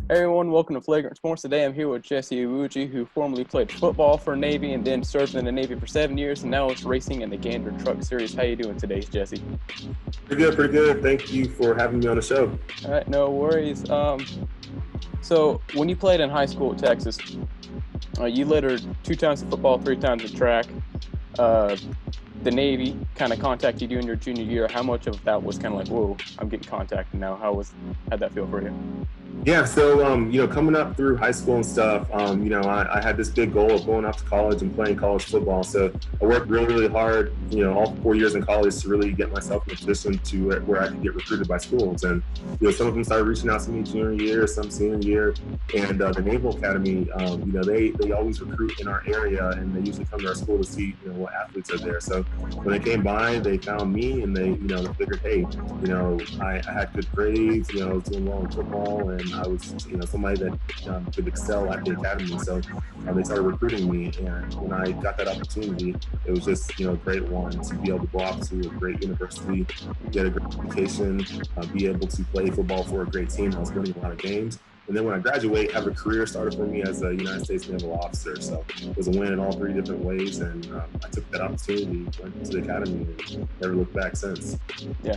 Hey everyone, welcome to Flagrant Sports. Today I'm here with Jesse Iwuji, who formerly played football for Navy and then served in the Navy for 7 years, and now is racing in the Gander Truck Series. How you doing today, Jesse? Pretty good, pretty good. Thank you for having me on the show. All right, no worries. So when you played in high school at Texas, you littered 2 times in football, 3 times in track. The Navy kind of contacted you in your junior year. How much of that was kind of like, whoa, I'm getting contacted now? How'd that feel for you? Yeah, so coming up through high school and stuff, I had this big goal of going off to college and playing college football. So I worked really, really hard, all 4 years in college to really get myself in a position to where I could get recruited by schools. And some of them started reaching out to me junior year, some senior year, and the Naval Academy, they always recruit in our area, and they usually come to our school to see what athletes are there. So when they came by, they found me, and they figured, hey, I had good grades, I was doing well in football, and I was, somebody that could excel at the academy. So they started recruiting me, and when I got that opportunity, it was just, a great one to be able to go off to a great university, get a great education, be able to play football for a great team. I was winning a lot of games. And then when I graduate, have a career started for me as a United States Naval officer. So it was a win in all 3 different ways. And I took that opportunity, went to the academy, and never looked back since. Yeah.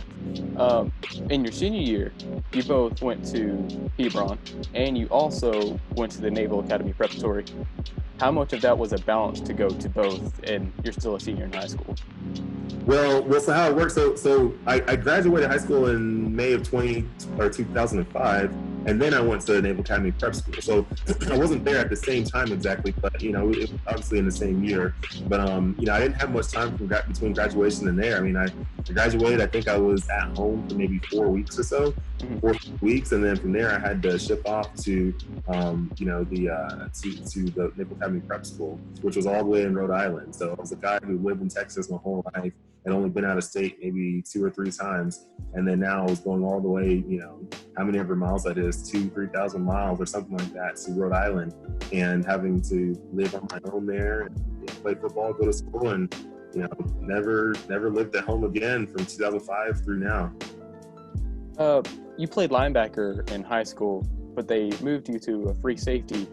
In your senior year, you both went to Hebron, and you also went to the Naval Academy Preparatory. How much of that was a balance to go to both, and you're still a senior in high school? Well, so how it works? So I graduated high school in May of 2005, and then I went to the Naval Academy Prep School. So I wasn't there at the same time exactly, but it was obviously in the same year. But I didn't have much time between graduation and there. I mean, I graduated. I think I was at home for maybe 4 weeks or so, 4 weeks, and then from there I had to ship off to the Naval Academy Prep School, which was all the way in Rhode Island. So I was a guy who lived in Texas my whole life and only been out of state maybe 2 or 3 times, and then now I was going all the way, how many ever miles that is, 2,000-3,000 miles or something like that, to Rhode Island, and having to live on my own there, and play football, go to school, and never lived at home again from 2005 through now. You played linebacker in high school, but they moved you to a free safety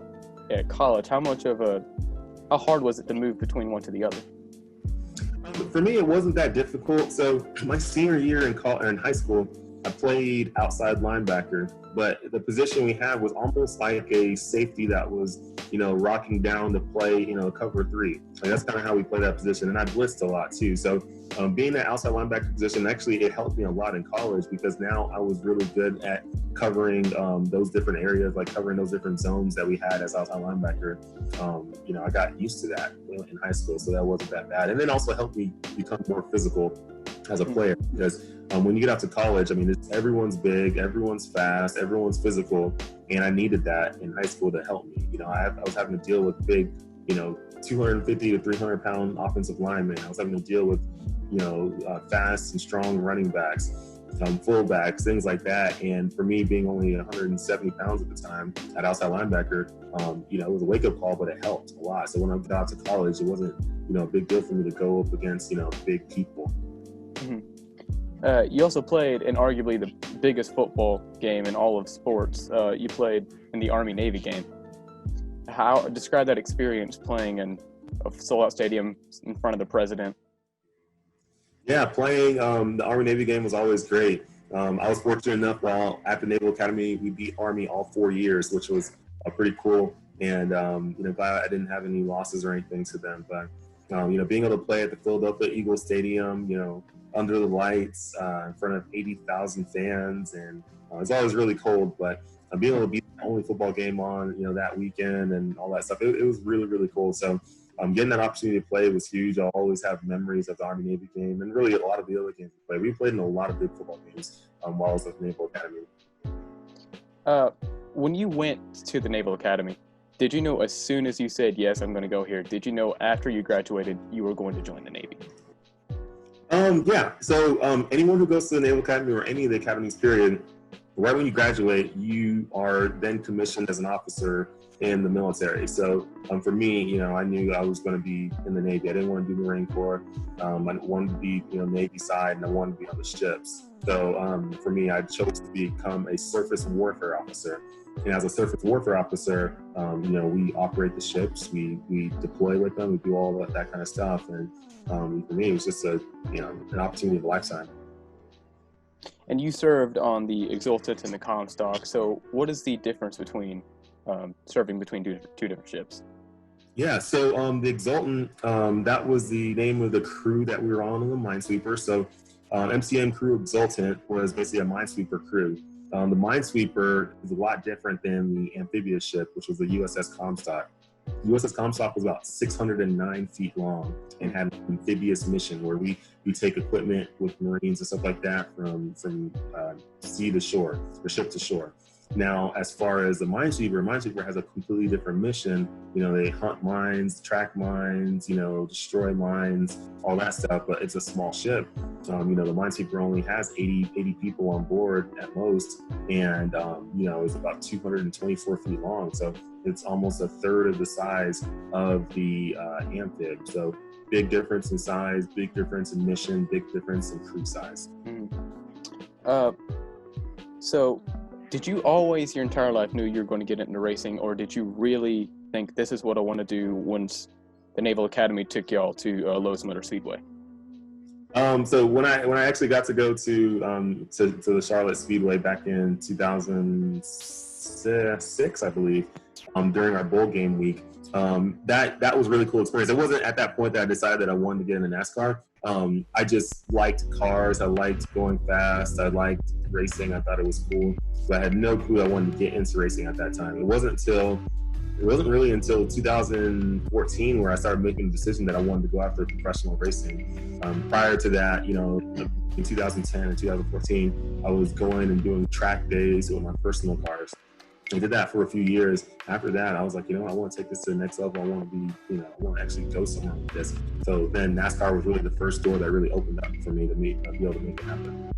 at college. How hard was it to move between one to the other? For me, it wasn't that difficult. So my senior year in high school, I played outside linebacker, but the position we had was almost like a safety that was, rocking down to play, cover 3. Like, that's kind of how we played that position. And I blitzed a lot too. So being that outside linebacker position, actually, it helped me a lot in college because now I was really good at covering those different areas, like covering those different zones that we had as outside linebacker. I got used to that in high school, so that wasn't that bad. And then also helped me become more physical as a player because when you get out to college, I mean, everyone's big, everyone's fast, everyone's physical, and I needed that in high school to help me. I was having to deal with big, 250 to 300 pound offensive linemen. I was having to deal with, fast and strong running backs, fullbacks, things like that. And for me, being only 170 pounds at the time at outside linebacker, it was a wake-up call, but it helped a lot. So when I got out to college, it wasn't, a big deal for me to go up against, big people. Mm-hmm. You also played in arguably the biggest football game in all of sports. You played in the Army-Navy game. Describe that experience playing in a sold-out stadium in front of the president? Yeah, playing the Army-Navy game was always great. I was fortunate enough while at the Naval Academy, we beat Army all 4 years, which was pretty cool. And, glad I didn't have any losses or anything to them. But, being able to play at the Philadelphia Eagles Stadium, under the lights in front of 80,000 fans. And it's always really cold, but being able to be the only football game on, that weekend and all that stuff, it was really, really cool. So getting that opportunity to play was huge. I'll always have memories of the Army-Navy game and really a lot of the other games we played. We played in a lot of big football games while I was at the Naval Academy. When you went to the Naval Academy, did you know as soon as you said, yes, I'm going to go here, did you know after you graduated you were going to join the Navy? Yeah. So anyone who goes to the Naval Academy or any of the academies, period, right when you graduate, you are then commissioned as an officer in the military. So for me, I knew I was going to be in the Navy. I didn't want to do Marine Corps. I wanted to be, Navy side, and I wanted to be on the ships. So for me, I chose to become a surface warfare officer. And as a surface warfare officer, we operate the ships, we deploy with them, we do all that kind of stuff. And for me, it was just an opportunity of a lifetime. And you served on the Exultant and the Comstock. So what is the difference between serving between two different ships? Yeah, so the Exultant, that was the name of the crew that we were on the minesweeper. So MCM crew Exultant was basically a minesweeper crew. The minesweeper is a lot different than the amphibious ship, which was the USS Comstock. The USS Comstock was about 609 feet long and had an amphibious mission where we take equipment with Marines and stuff like that from sea to shore, or ship to shore. Now, as far as the minesweeper has a completely different mission. They hunt mines, track mines, destroy mines, all that stuff, but it's a small ship. The minesweeper only has 80 people on board at most, and it's about 224 feet long. So it's almost a third of the size of the amphib. So big difference in size, big difference in mission, big difference in crew size. So did you always your entire life knew you were going to get into racing, or did you really think this is what I want to do once the Naval Academy took y'all to Lowe's Motor Speedway? So when I actually got to go to the Charlotte Speedway back in 2006, I believe, during our bowl game week, that was a really cool experience. It wasn't at that point that I decided that I wanted to get into NASCAR. I just liked cars. I liked going fast. I liked racing. I thought it was cool. But I had no clue I wanted to get into racing at that time. It wasn't really until 2014 where I started making the decision that I wanted to go after professional racing. Prior to that, in 2010 and 2014, I was going and doing track days with my personal cars. I did that for a few years. After that, I was like, I want to take this to the next level. I want to be, I want to actually go somewhere with this. So then NASCAR was really the first door that really opened up for me to be able to make it happen.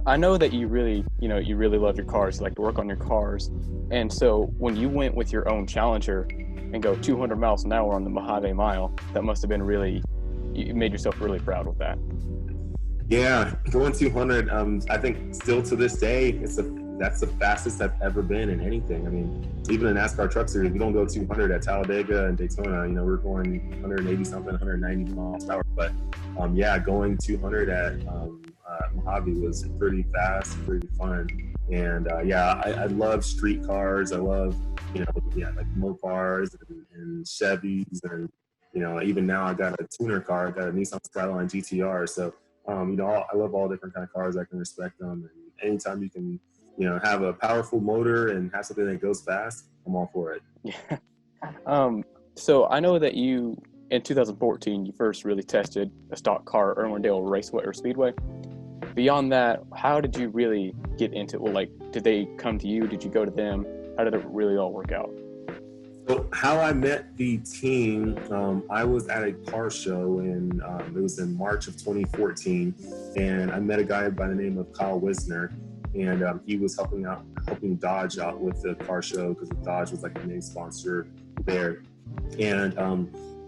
I know that you really love your cars. You like to work on your cars. And so when you went with your own Challenger and go 200 miles an hour on the Mojave Mile, that must have been you made yourself really proud with that. Yeah, going 200, I think still to this day, that's the fastest I've ever been in anything. I mean, even in NASCAR Truck Series, we don't go 200 at Talladega and Daytona. We're going 180 something, 190 miles an hour. But going 200 at Mojave was pretty fast, pretty fun. And I love street cars. I love like Mopars and Chevys, and even now I got a tuner car. I got a Nissan Skyline GTR. So I love all different kind of cars. I can respect them, and anytime you can have a powerful motor and have something that goes fast, I'm all for it. Yeah. So I know that in 2014, you first really tested a stock car at Irwindale Raceway or Speedway. Beyond that, how did you really get into it? Well, did they come to you? Did you go to them? How did it really all work out? So how I met the team, I was at a car show, and it was in March of 2014, and I met a guy by the name of Kyle Wisner. And he was helping Dodge out with the car show because Dodge was like the main sponsor there. And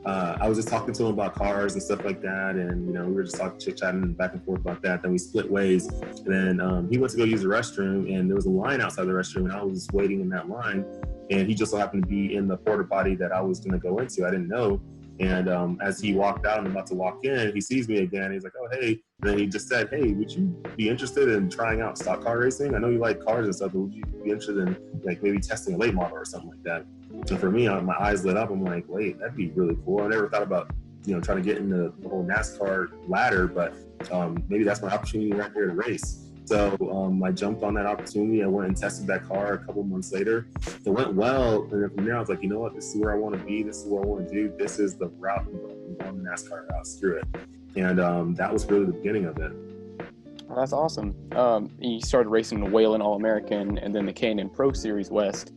I was just talking to him about cars and stuff like that. And, we were just chit-chatting back and forth about that. Then we split ways. And then he went to go use the restroom, and there was a line outside the restroom, and I was waiting in that line. And he just so happened to be in the porta potty that I was going to go into. I didn't know. And as he walked out and about to walk in, he sees me again. He's like, "Oh, hey." And then he just said, "Hey, would you be interested in trying out stock car racing? I know you like cars and stuff, but would you be interested in maybe testing a late model or something like that?" And for me, my eyes lit up. I'm like, "Wait, that'd be really cool." I never thought about trying to get into the whole NASCAR ladder, but maybe that's my opportunity right there to race. So I jumped on that opportunity. I went and tested that car a couple months later. It went well, and then from there I was like, you know what? This is where I want to be. This is what I want to do. This is the route I'm going the NASCAR route. Screw it. And that was really the beginning of it. Well, that's awesome. You started racing the Whelen All-American and then the K&N Pro Series West.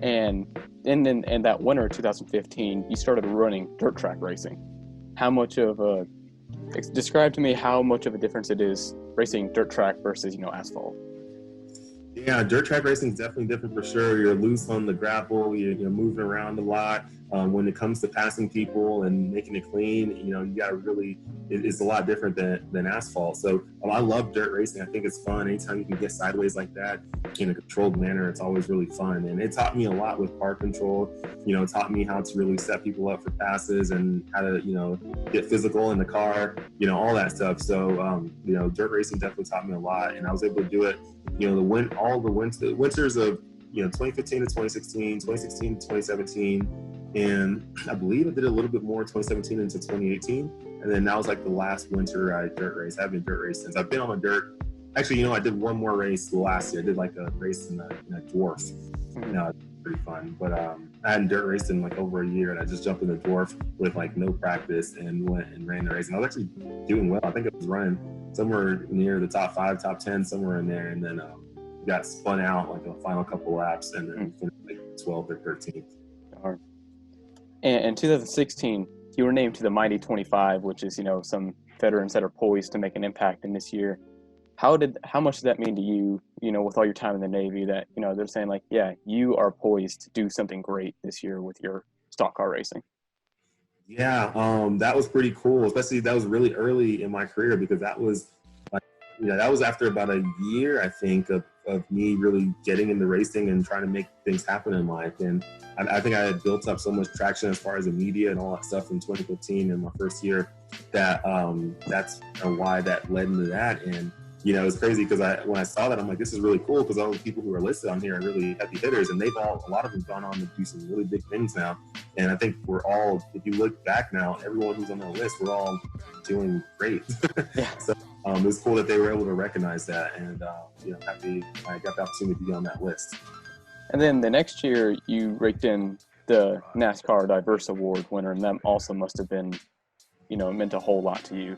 And then in that winter of 2015, you started running dirt track racing. Describe to me how much of a difference it is racing dirt track versus, asphalt. Yeah, dirt track racing is definitely different for sure. You're loose on the gravel. You're moving around a lot. when it comes to passing people and making it clean, you know, you got to really, it's a lot different than asphalt. So I love dirt racing. I think it's fun. Anytime you can get sideways like that in a controlled manner, it's always really fun. And it taught me a lot with car control. You know, it taught me how to really set people up for passes and how to, you know, get physical in the car, you know, all that stuff. So, you know, dirt racing definitely taught me a lot, and I was able to do it, you know, all the winters of, you know, 2015 to 2016, 2016 to 2017. And I believe I did a little bit more 2017 into 2018. And then that was like the last winter I dirt race. I haven't dirt raced since. I've been on a dirt. Actually, you know, I did one more race last year. I did like a race in a dwarf. You know, pretty fun. But I hadn't dirt raced in like over a year, and I just jumped in the dwarf with like no practice and went and ran the race. And I was actually doing well. I think I was running somewhere near the top 5, top 10, somewhere in there. And then got spun out like the final couple laps, and then finished like 12th or 13th. And in 2016, you were named to the Mighty 25, which is, you know, some veterans that are poised to make an impact in this year. How much did that mean to you, you know, with all your time in the Navy, that, you know, they're saying like, yeah, you are poised to do something great this year with your stock car racing? Yeah, that was pretty cool. Especially that was really early in my career, because that was like, you know, that was after about a year, I think, of me really getting into racing and trying to make things happen in life. And I think I had built up so much traction as far as the media and all that stuff in 2015 in my first year, that that's why that led into that. And, you know, it's crazy because when I saw that, I'm like, this is really cool, because all the people who are listed on here are really heavy hitters, and a lot of them gone on to do some really big things now. And I think we're all, if you look back now, everyone who's on the list, we're all doing great. So it was cool that they were able to recognize that, and you know, happy I got the opportunity to be on that list. And then the next year, you raked in the NASCAR Diverse Award winner, and that also must have been, you know, it meant a whole lot to you.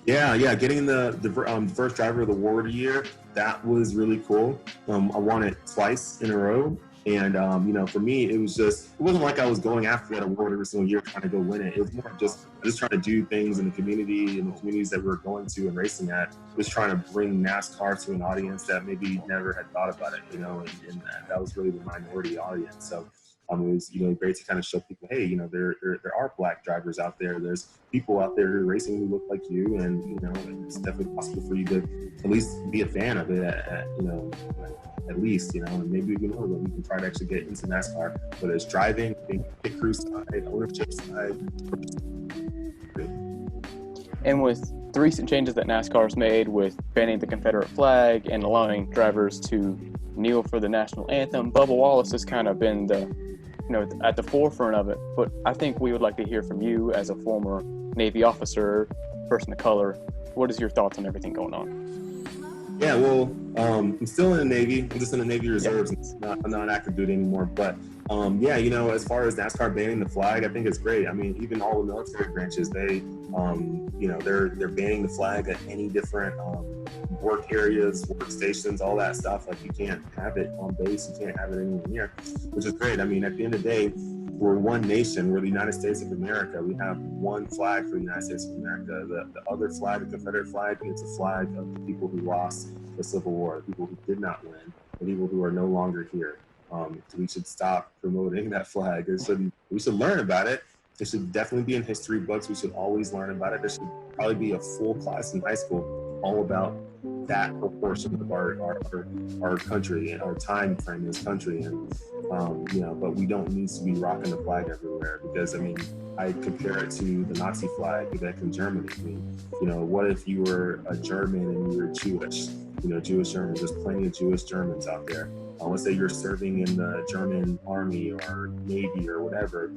Yeah, getting the first driver of the award year, that was really cool. I won it twice in a row. And, you know, for me, it wasn't like I was going after that award every single year trying to go win it. It was more just trying to do things in the community and the communities that we were going to and racing at, just trying to bring NASCAR to an audience that maybe never had thought about it, you know, and that was really the minority audience. So it was, you know, great to kind of show people, hey, you know, there are Black drivers out there. There's people out there who are racing who look like you, and, you know, it's definitely possible for you to at least be a fan of it, you know, at least, you know, and maybe, you know, we can try to actually get into NASCAR, whether it's driving, pit crew side, ownership side. And with the recent changes that NASCAR's made with banning the Confederate flag and allowing drivers to kneel for the national anthem, Bubba Wallace has kind of been the, you know, at the forefront of it. But I think we would like to hear from you as a former Navy officer, person of color. What is your thoughts on everything going on? Yeah, well, I'm still in the Navy. I'm just in the Navy Reserves. I'm not an active duty anymore. But yeah, you know, as far as NASCAR banning the flag, I think it's great. I mean, even all the military branches, they, you know, they're banning the flag at any different work areas, workstations, all that stuff. Like, you can't have it on base. You can't have it anywhere near, which is great. I mean, at the end of the day, we're one nation. We're the United States of America. We have one flag for the United States of America. The other flag, the Confederate flag, it's a flag of the people who lost the Civil War, the people who did not win, the people who are no longer here. We should stop promoting that flag. We should learn about it. It should definitely be in history books. We should always learn about it. There should probably be a full class in high school all about that proportion of our country and our time frame as country. And you know, but we don't need to be rocking the flag everywhere, because I mean, I compare it to the Nazi flag back in Germany. I mean, you know, what if you were a German and you were Jewish? You know, Jewish Germans. There's plenty of Jewish Germans out there. Let's say you're serving in the German army or Navy or whatever.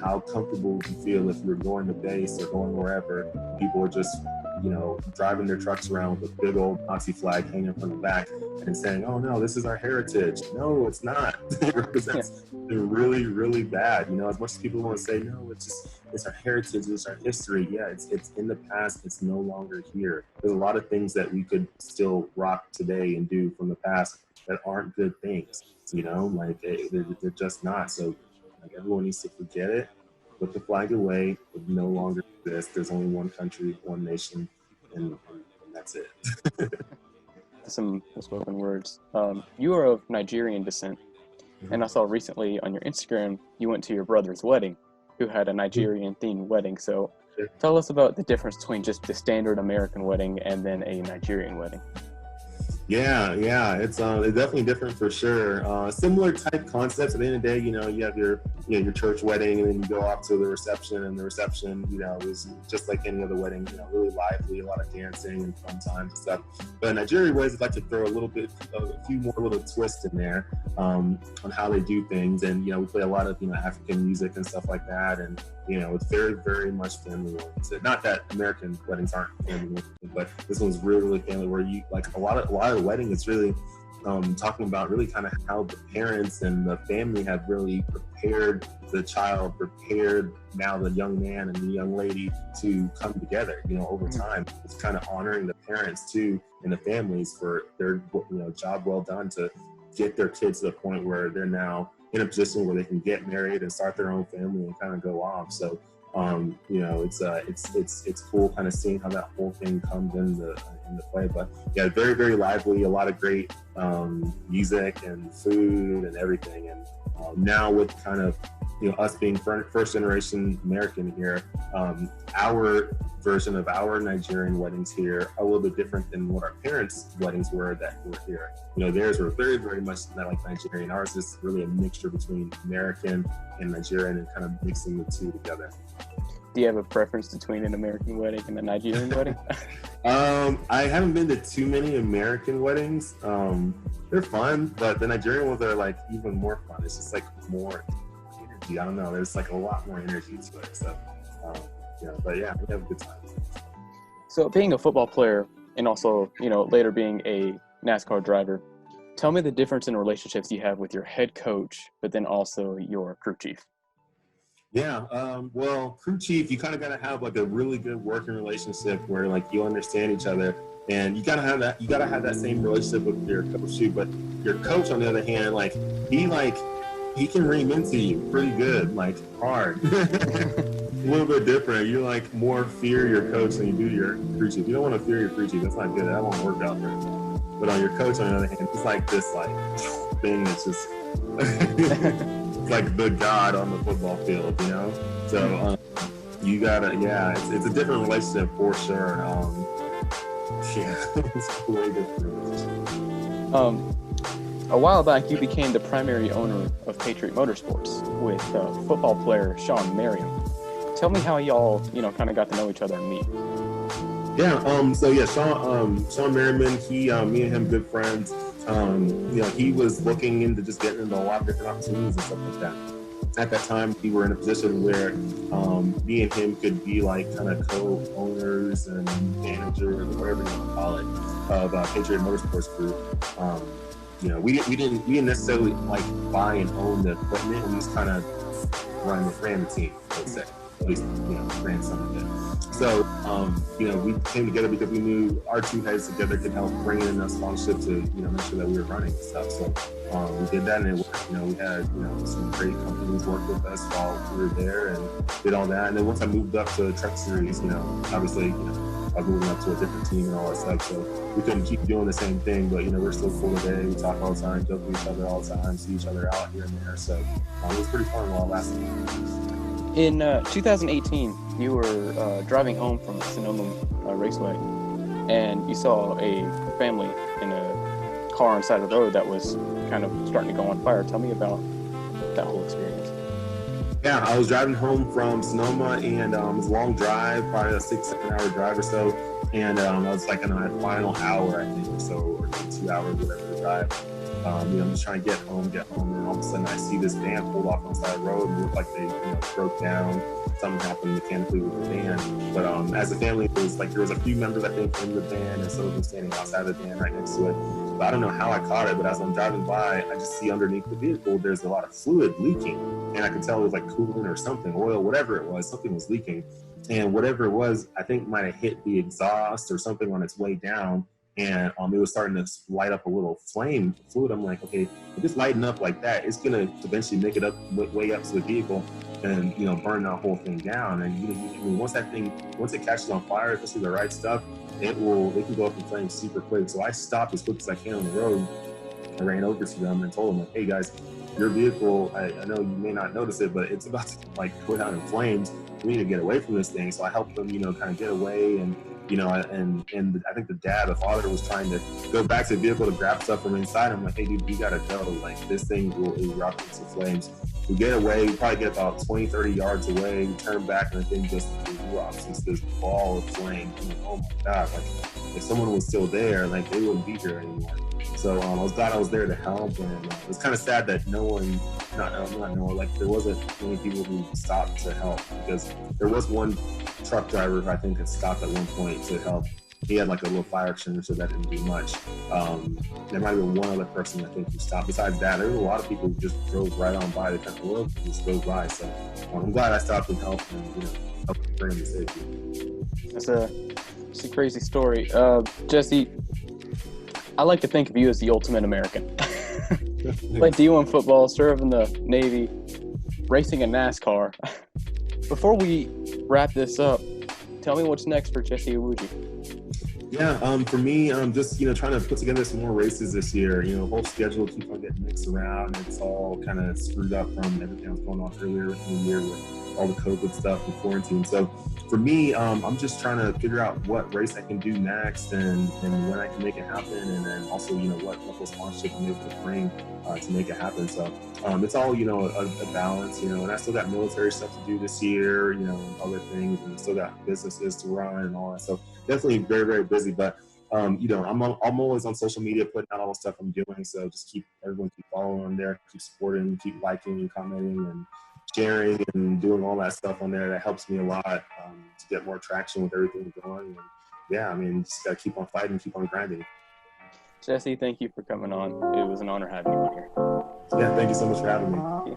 How comfortable would you feel if you're going to base or going wherever, people are just, you know, driving their trucks around with a big old Nazi flag hanging from the back and saying, oh no, this is our heritage. No, it's not. It represents really, really bad. You know, as much as people want to say, no, it's our heritage, it's our history. Yeah, it's in the past, it's no longer here. There's a lot of things that we could still rock today and do from the past that aren't good things, you know, like they're just not. So like, everyone needs to forget it, put the flag away. It no longer exists. There's only one country, one nation, and that's it. Some spoken words. You are of Nigerian descent. And I saw recently on your Instagram, you went to your brother's wedding, who had a Nigerian themed wedding. So tell us about the difference between just the standard American wedding and then a Nigerian wedding. Yeah, it's definitely different for sure. Similar type concepts. At the end of the day, you have your church wedding, and then you go off to the reception, and the reception, is just like any other wedding, really lively, a lot of dancing and fun times and stuff. But Nigerian weddings like to throw a few more little twists in there on how they do things, and we play a lot of African music and stuff like that, and it's very, very much family oriented. Not that American weddings aren't family oriented, but this one's really, really family, where you like a lot of the wedding is really talking about really kind of how the parents and the family have really prepared the child, prepared now the young man and the young lady to come together, over time. It's kind of honoring the parents too and the families for their, job well done to get their kids to the point where they're now in a position where they can get married and start their own family and kind of go off. So, it's cool kind of seeing how that whole thing comes into play. But yeah, very, very lively, a lot of great music and food and everything. And now with kind of, us being first generation American here, our version of our Nigerian weddings here are a little bit different than what our parents' weddings were that were here. Theirs were very, very much not like Nigerian. Ours is really a mixture between American and Nigerian and kind of mixing the two together. Do you have a preference between an American wedding and a Nigerian wedding? I haven't been to too many American weddings. They're fun, but the Nigerian ones are like even more fun. It's just like more energy. I don't know. There's like a lot more energy to it. So, but yeah, we have a good time. So being a football player and also, later being a NASCAR driver, tell me the difference in relationships you have with your head coach, but then also your crew chief. Yeah, well, crew chief, you kind of got to have like a really good working relationship where like you understand each other, and you got to have that. You got to have that same relationship with your coach too. But your coach, on the other hand, he can ream into you pretty good, like hard. A little bit different. You like more fear your coach than you do your crew chief. You don't want to fear your crew chief. That's not good. That won't work out very well. But on your coach, on the other hand, it's like this thing that's just. Like the god on the football field, So you gotta, it's a different relationship for sure. It's a way different relationship. A while back, you became the primary owner of Patriot Motorsports with football player Sean Merriam. Tell me how y'all, kind of got to know each other and meet. Sean Merriman, me and him, good friends. He was looking into just getting into a lot of different opportunities and stuff like that. At that time, we were in a position where me and him could be like kind of co-owners and managers, whatever you want to call it, of Patriot Motorsports Group. We didn't necessarily like buy and own the equipment. We just kind of ran the team, let's say. At least, ran some of it. So, we came together because we knew our two heads together could help bring in enough sponsorship to, make sure that we were running and stuff. So, we did that, and it worked. We had, some great companies work with us while we were there and did all that. And then once I moved up to the Truck Series, obviously, I was moving up to a different team and all that stuff. So we couldn't keep doing the same thing, but, we're still cool today. We talk all the time, joke with each other all the time, see each other out here and there. So it was pretty fun while it lasted. In 2018, you were driving home from Sonoma Raceway, and you saw a family in a car on the side of the road that was kind of starting to go on fire. Tell me about that whole experience. Yeah, I was driving home from Sonoma, and it was a long drive, probably a 6-7 hour drive or so. And I was like in my final hour, I think, or so, or 2 hours, whatever the drive. I'm just trying to get home, and all of a sudden I see this van pulled off on the side of the road and looked like they, broke down. Something happened mechanically with the van. But as a family, it was like there was a few members, I think, in the van, and some of them standing outside the van right next to it. But I don't know how I caught it, but as I'm driving by, I just see underneath the vehicle, there's a lot of fluid leaking. And I could tell it was like coolant or something, oil, whatever it was, something was leaking. And whatever it was, I think might have hit the exhaust or something on its way down. And it was starting to light up a little flame fluid. I'm like, okay, if it's lighting up like that, it's gonna eventually make it up way up to the vehicle and burn that whole thing down. And once it catches on fire, especially the right stuff, it can go up in flames super quick. So I stopped as quick as I can on the road. I ran over to them and told them, like, hey guys, your vehicle, I know you may not notice it, but it's about to like go down in flames. We need to get away from this thing. So I helped them, kind of get away. And, and I think the father was trying to go back to the vehicle to grab stuff from inside. I'm like, hey, dude, you got to go. Like, this thing will erupt into flames. We get away, we probably get about 20, 30 yards away. We turn back and the thing just erupts into this ball of flame. I'm like, oh my God, like if someone was still there, like they wouldn't be here anymore. So I was glad I was there to help, and it was kind of sad that there wasn't many people who stopped to help, because there was one truck driver who I think had stopped at one point to help. He had like a little fire extinguisher that didn't do much. There might have been one other person I think who stopped. Besides that, there was a lot of people who just drove right on by. The kind of world just goes by. So I'm glad I stopped and helped, and helped bring him to safety. It's a crazy story. Jesse, I like to think of you as the ultimate American. Played D1 football, served in the Navy, racing in NASCAR. Before we wrap this up, tell me what's next for Jesse Iwuji. Yeah, for me, just trying to put together some more races this year. Whole schedule keeps on getting mixed around. It's all kind of screwed up from everything that was going on earlier in the year with all the COVID stuff and quarantine. So for me, I'm just trying to figure out what race I can do next, and when I can make it happen, and then also what local sponsorship I'm able to bring to make it happen. So it's all a balance, and I still got military stuff to do this year, and other things, and still got businesses to run and all that. So definitely very, very busy, but I'm always on social media putting out all the stuff I'm doing. So just everyone keep following on there, keep supporting, keep liking and commenting and sharing and doing all that stuff on there. That helps me a lot to get more traction with everything going. And yeah, just gotta keep on fighting, keep on grinding. Jesse, thank you for coming on. It was an honor having you on here. Yeah, thank you so much for having me. Yeah.